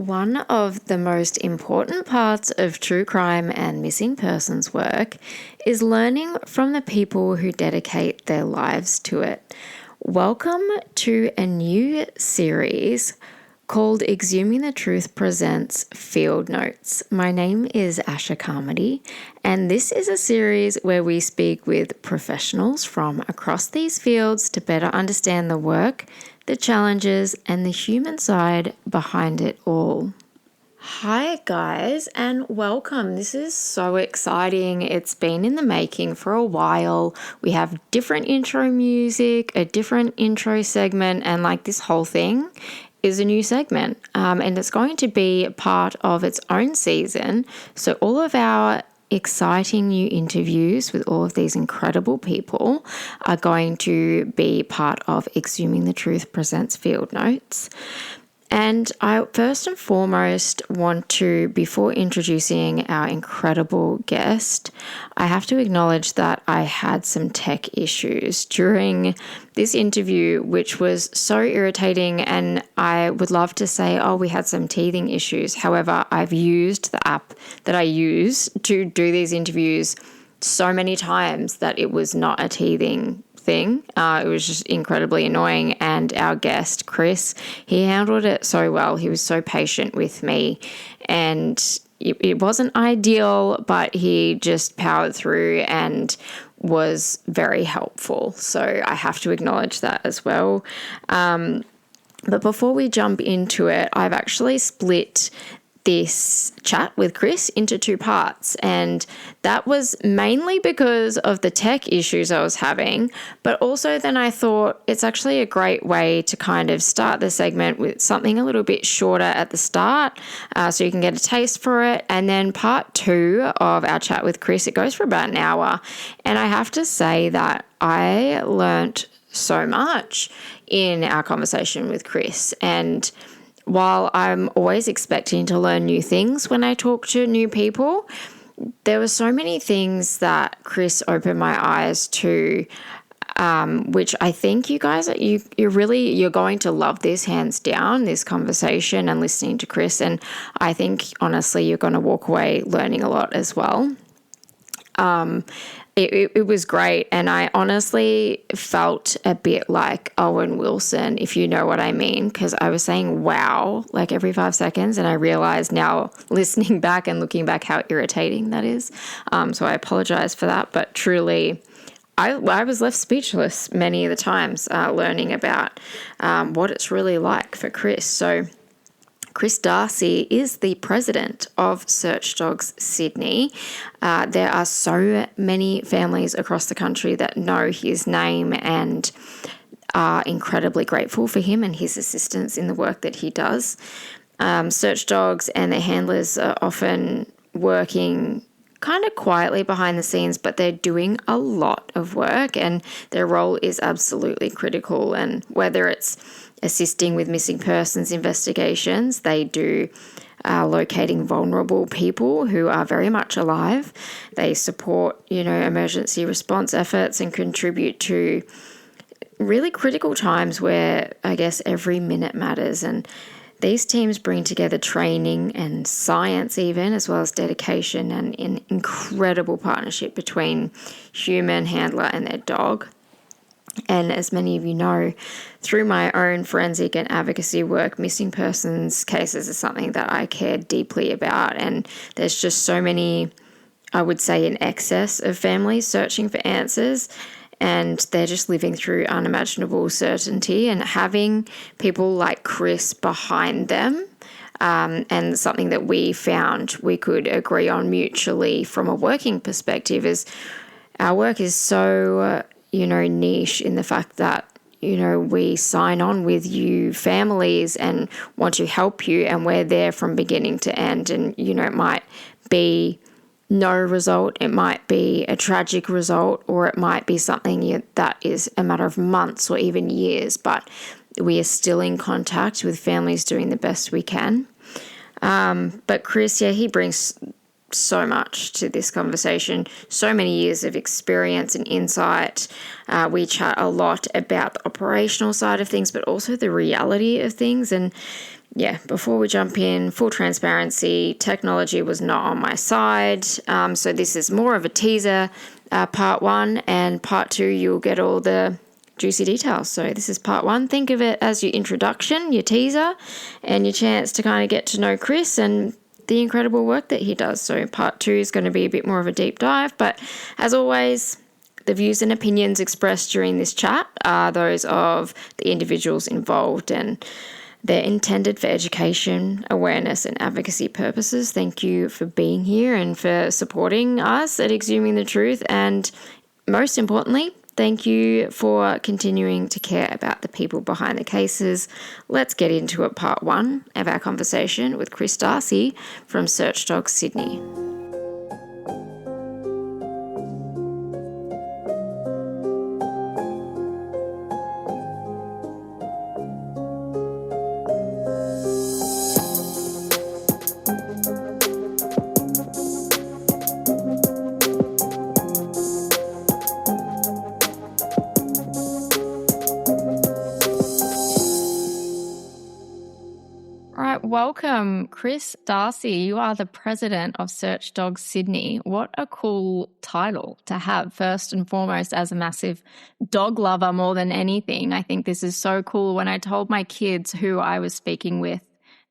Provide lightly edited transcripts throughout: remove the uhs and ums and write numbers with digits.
one of the most important parts of true crime and missing persons work is learning from the people who dedicate their lives to it. Welcome to a new series called Exhuming the Truth presents Field Notes. My name is Asha Carmody, and this is a series where we speak with professionals from across these fields to better understand the work, the challenges, and the human side behind it all. Hi guys, and welcome. This is so exciting. It's been in the making for a while. We have different intro music, a different intro segment, and this whole thing is a new segment, and it's going to be part of its own season. So all of our exciting new interviews with all of these incredible people are going to be part of Exhuming the Truth presents Field Notes. And I first and foremost want to, before introducing our incredible guest, I have to acknowledge that I had some tech issues during this interview, which was so irritating. And I would love to say, we had some teething issues. However, I've used the app that I use to do these interviews so many times that it was not a teething thing. It was just incredibly annoying, and our guest Chris, he handled it so well. He was so patient with me, and it wasn't ideal, but he just powered through and was very helpful. So I have to acknowledge that as well. But before we jump into it, I've actually split this chat with Chris into two parts, and that was mainly because of the tech issues I was having, but also then I thought it's actually a great way to kind of start the segment with something a little bit shorter at the start, so you can get a taste for it. And then part two of our chat with Chris, it goes for about an hour, and I have to say that I learnt so much in our conversation with Chris. And while I'm always expecting to learn new things when I talk to new people, there were so many things that Chris opened my eyes to, which I think you guys, you're going to love this, hands down, this conversation and listening to Chris. And I think honestly, you're going to walk away learning a lot as well. It was great, and I honestly felt a bit like Owen Wilson, if you know what I mean, because I was saying wow like every 5 seconds, and I realized now listening back and looking back how irritating that is. So I apologize for that, but truly I was left speechless many of the times learning about what it's really like for Chris. So Chris Darcy is the president of Search Dogs Sydney. There are so many families across the country that know his name and are incredibly grateful for him and his assistance in the work that he does. Search Dogs and their handlers are often working kind of quietly behind the scenes, but they're doing a lot of work, and their role is absolutely critical. And whether it's assisting with missing persons investigations, they do locating vulnerable people who are very much alive. They support, emergency response efforts and contribute to really critical times where I guess every minute matters. And these teams bring together training and science even, as well as dedication and an incredible partnership between human handler and their dog. And as many of you know, through my own forensic and advocacy work, missing persons cases is something that I care deeply about. And there's just so many, I would say, in excess of families searching for answers, and they're just living through unimaginable certainty. And having people like Chris behind them, and something that we found we could agree on mutually from a working perspective is our work is so niche in the fact that, we sign on with you families and want to help you, and we're there from beginning to end. And, it might be no result, it might be a tragic result, or it might be something that is a matter of months or even years, but we are still in contact with families doing the best we can. But Chris, he brings so much to this conversation, so many years of experience and insight. We chat a lot about the operational side of things, but also the reality of things. And yeah, before we jump in, full transparency, technology was not on my side. So this is more of a teaser, part one, and part two, you'll get all the juicy details. So this is part one. Think of it as your introduction, your teaser, and your chance to kind of get to know Chris and the incredible work that he does. So part two is going to be a bit more of a deep dive. But as always, the views and opinions expressed during this chat are those of the individuals involved, and they're intended for education, awareness, and advocacy purposes. Thank you for being here and for supporting us at Exhuming the Truth. And most importantly, thank you for continuing to care about the people behind the cases. Let's get into it, part one of our conversation with Chris Darcy from Search Dogs Sydney. Welcome, Chris Darcy. You are the president of Search Dogs Sydney. What a cool title to have, first and foremost, as a massive dog lover more than anything. I think this is so cool. When I told my kids who I was speaking with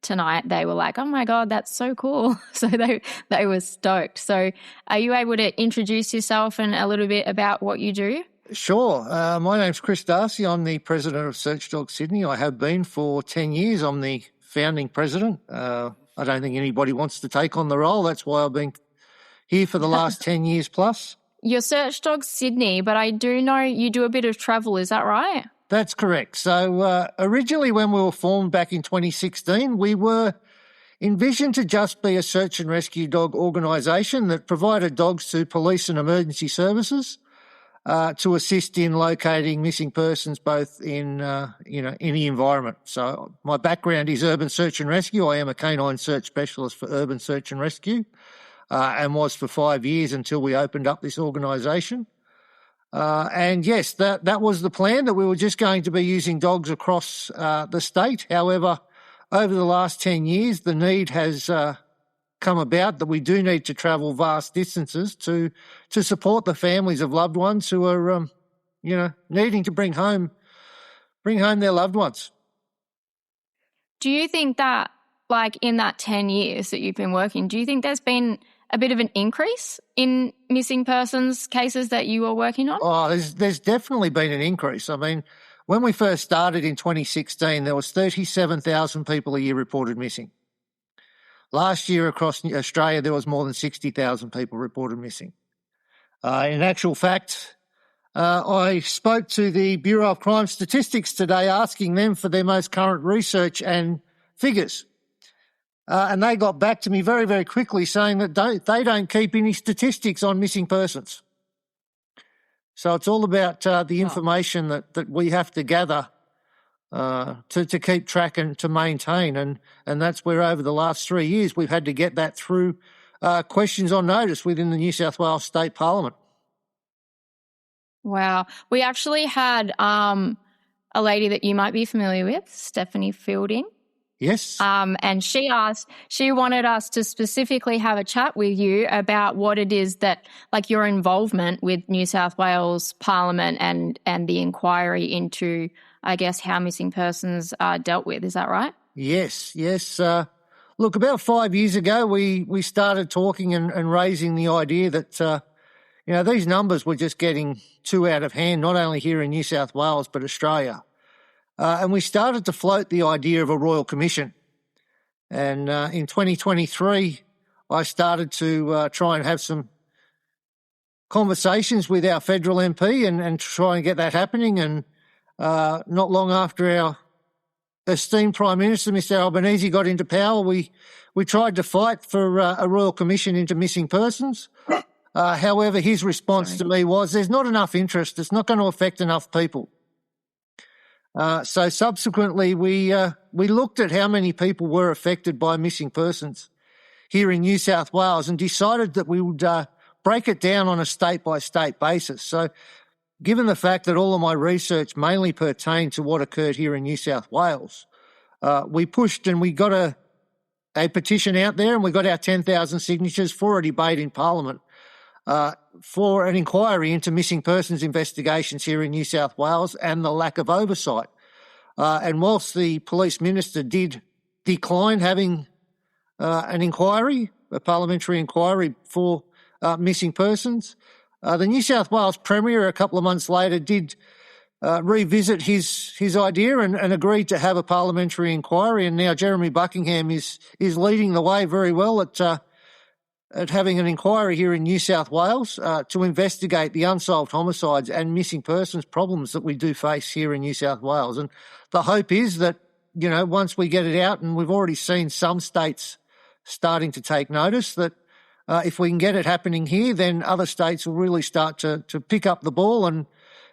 tonight, they were like, oh my God, that's so cool. So they were stoked. So are you able to introduce yourself and a little bit about what you do? Sure. My name's Chris Darcy. I'm the president of Search Dogs Sydney. I have been for 10 years. I'm the founding president. I don't think anybody wants to take on the role. That's why I've been here for the last 10 years plus. You're Search Dogs Sydney, but I do know you do a bit of travel. Is that right? That's correct. So originally when we were formed back in 2016, we were envisioned to just be a search and rescue dog organisation that provided dogs to police and emergency services to assist in locating missing persons, both in any environment. So my background is urban search and rescue. I am a canine search specialist for urban search and rescue, and was for 5 years until we opened up this organisation. And yes, that was the plan, that we were just going to be using dogs across the state. However, over the last 10 years, the need has come about that we do need to travel vast distances to support the families of loved ones who are, needing to bring home their loved ones. Do you think that, like, in that 10 years that you've been working, do you think there's been a bit of an increase in missing persons cases that you are working on? Oh, there's definitely been an increase. I mean, when we first started in 2016, there was 37,000 people a year reported missing. Last year across Australia, there was more than 60,000 people reported missing. In actual fact, I spoke to the Bureau of Crime Statistics today asking them for their most current research and figures. And they got back to me very, very quickly saying that they don't keep any statistics on missing persons. So it's all about the information that we have to gather to keep track and to maintain. And that's where over the last 3 years we've had to get that through questions on notice within the New South Wales State Parliament. Wow. We actually had a lady that you might be familiar with, Stephanie Fielding. Yes. And she wanted us to specifically have a chat with you about what it is that, like, your involvement with New South Wales Parliament and the inquiry into, I guess, how missing persons are dealt with. Is that right? Yes. Look, about 5 years ago, we started talking and raising the idea that, these numbers were just getting too out of hand, not only here in New South Wales, but Australia. And we started to float the idea of a royal commission. And in 2023, I started to try and have some conversations with our federal MP and try and get that happening. And not long after our esteemed Prime Minister, Mr Albanese, got into power, we tried to fight for a royal commission into missing persons. However, his response to me was, there's not enough interest. It's not going to affect enough people. So subsequently, we looked at how many people were affected by missing persons here in New South Wales and decided that we would break it down on a state-by-state basis. So given the fact that all of my research mainly pertained to what occurred here in New South Wales, we pushed and we got a petition out there, and we got our 10,000 signatures for a debate in Parliament for an inquiry into missing persons investigations here in New South Wales and the lack of oversight. And whilst the Police Minister did decline having an inquiry, a parliamentary inquiry for missing persons, the New South Wales Premier a couple of months later did revisit his idea and agreed to have a parliamentary inquiry. And now Jeremy Buckingham is leading the way very well at having an inquiry here in New South Wales to investigate the unsolved homicides and missing persons problems that we do face here in New South Wales. And the hope is that, once we get it out, and we've already seen some states starting to take notice, that if we can get it happening here, then other states will really start to pick up the ball and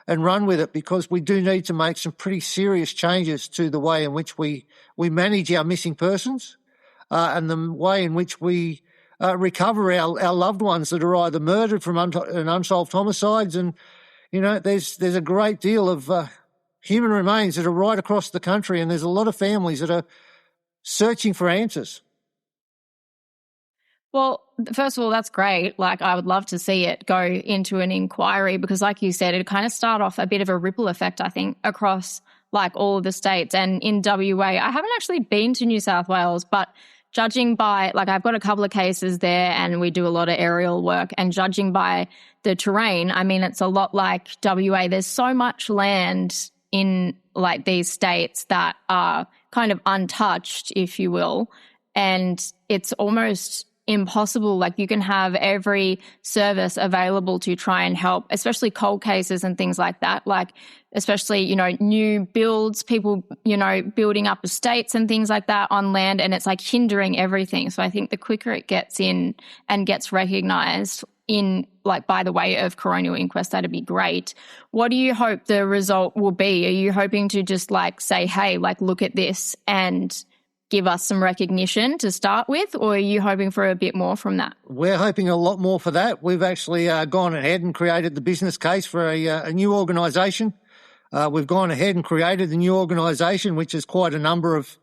run with it, because we do need to make some pretty serious changes to the way in which we manage our missing persons and the way in which we recover our loved ones that are either murdered from unsolved homicides. And, there's a great deal of human remains that are right across the country, and there's a lot of families that are searching for answers. Well, first of all, that's great. I would love to see it go into an inquiry, because like you said, it kind of start off a bit of a ripple effect, I think, across all of the states. And in WA, I haven't actually been to New South Wales, but judging by, I've got a couple of cases there and we do a lot of aerial work, and judging by the terrain, I mean, it's a lot like WA. There's so much land in these states that are kind of untouched, if you will. And it's almost impossible. You can have every service available to try and help, especially cold cases and things like that. Especially, new builds, people, building up estates and things like that on land, and it's hindering everything. So I think the quicker it gets in and gets recognised in by the way of coronial inquest, that'd be great. What do you hope the result will be? Are you hoping to just say, hey, look at this and give us some recognition to start with, or are you hoping for a bit more from that? We're hoping a lot more for that. We've actually gone ahead and created the business case for a new organisation. We've gone ahead and created the new organisation, which is quite a number of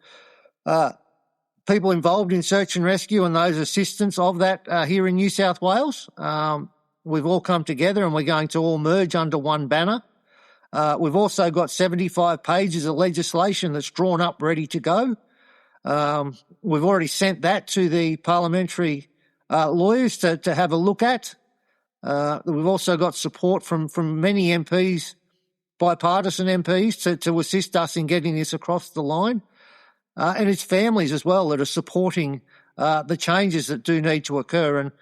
people involved in search and rescue and those assistants of that here in New South Wales. We've all come together and we're going to all merge under one banner. We've also got 75 pages of legislation that's drawn up, ready to go. We've already sent that to the parliamentary lawyers to have a look at. We've also got support from many MPs, bipartisan MPs, to assist us in getting this across the line. And it's families as well that are supporting the changes that do need to occur. And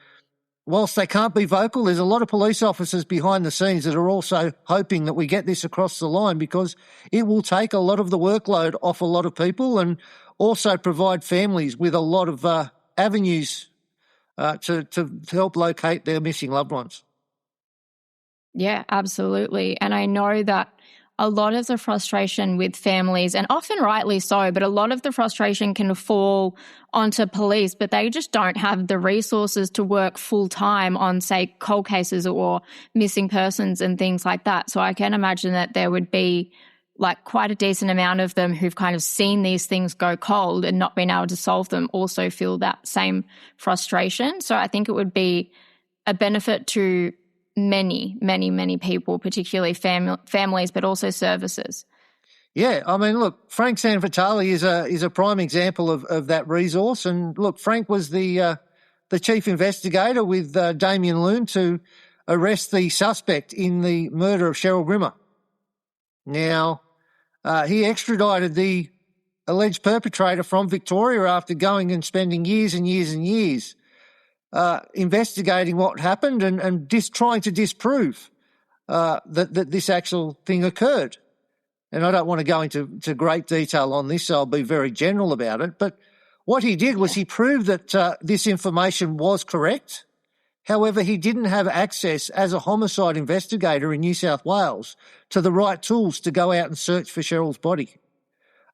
whilst they can't be vocal, there's a lot of police officers behind the scenes that are also hoping that we get this across the line, because it will take a lot of the workload off a lot of people and also provide families with a lot of avenues to help locate their missing loved ones. Yeah, absolutely. And I know that a lot of the frustration with families, and often rightly so, but a lot of the frustration can fall onto police, but they just don't have the resources to work full time on, say, cold cases or missing persons and things like that. So I can imagine that there would be quite a decent amount of them who've kind of seen these things go cold and not been able to solve them also feel that same frustration. So I think it would be a benefit to many, many, many people, particularly families, but also services. Yeah, I mean, look, Frank Sanvitali is a prime example of that resource. And look, Frank was the chief investigator with Damien Loon to arrest the suspect in the murder of Cheryl Grimmer. Now, he extradited the alleged perpetrator from Victoria after going and spending years and years and years investigating what happened and trying to disprove that this actual thing occurred. And I don't want to go into great detail on this, so I'll be very general about it. But what he did was he proved that this information was correct. However, he didn't have access as a homicide investigator in New South Wales to the right tools to go out and search for Cheryl's body.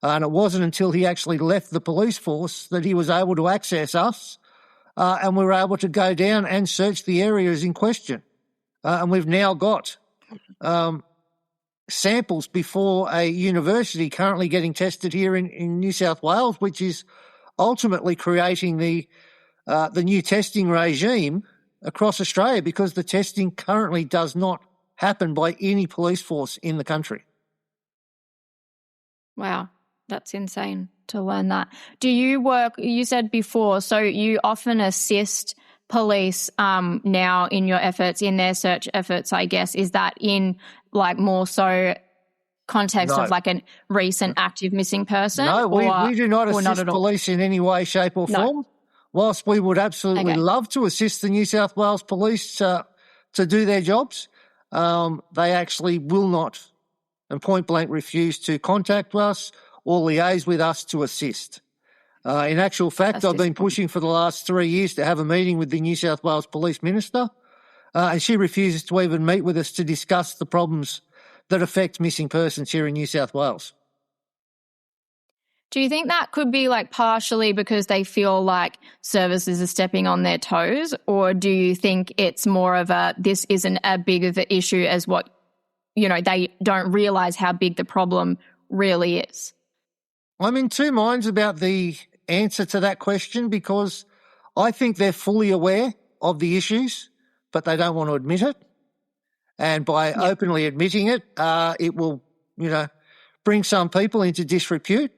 And it wasn't until he actually left the police force that he was able to access us, and we were able to go down and search the areas in question. And we've now got samples before a university currently getting tested here in New South Wales, which is ultimately creating the new testing regime across Australia, because the testing currently does not happen by any police force in the country. Wow, that's insane to learn that. Do you work, you said before, so you often assist police now in your efforts, in their search efforts, I guess. Is that in like more so context of like a recent active missing person? No, we do not assist not police in any way, shape or form. Whilst we would absolutely love to assist the New South Wales Police to do their jobs, they actually will not and point blank refuse to contact us or liaise with us to assist. In actual fact, I've been pushing for the last 3 years to have a meeting with the New South Wales Police Minister, and she refuses to even meet with us to discuss the problems that affect missing persons here in New South Wales. Do you think that could be like partially because they feel like services are stepping on their toes, or do you think it's more of this isn't as big of an issue as what, they don't realise how big the problem really is? I'm in two minds about the answer to that question, because I think they're fully aware of the issues, but they don't want to admit it. And by openly admitting it, it will, bring some people into disrepute.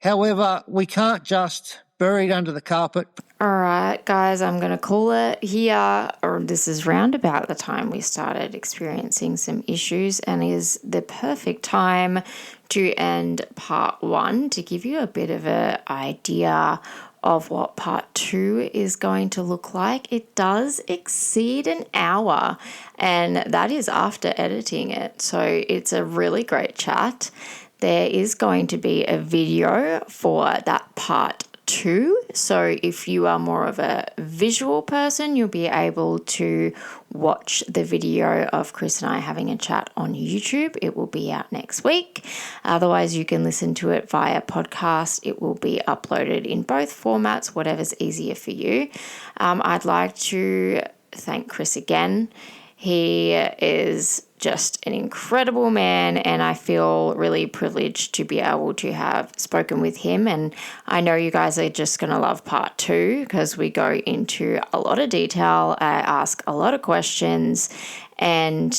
However, we can't just bury it under the carpet. All right, guys, I'm going to call it here, or this is round about the time we started experiencing some issues, and is the perfect time to end part 1 to give you a bit of an idea of what part 2 is going to look like. It does exceed an hour, and that is after editing it. So it's a really great chat. There is going to be a video for that part 2. So if you are more of a visual person, you'll be able to watch the video of Chris and I having a chat on YouTube. It will be out next week. Otherwise, you can listen to it via podcast. It will be uploaded in both formats, whatever's easier for you. I'd like to thank Chris again. He is just an incredible man, and I feel really privileged to be able to have spoken with him. And I know you guys are just going to love part 2 because we go into a lot of detail. I ask a lot of questions. And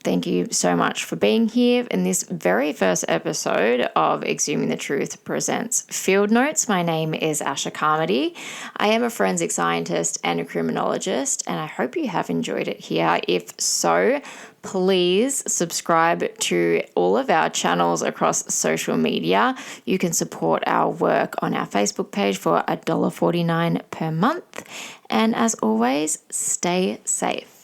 thank you so much for being here in this very first episode of Exhuming the Truth presents Field Notes. My name is Asha Carmody. I am a forensic scientist and a criminologist, and I hope you have enjoyed it here. If so, please subscribe to all of our channels across social media. You can support our work on our Facebook page for $1.49 per month. And as always, stay safe.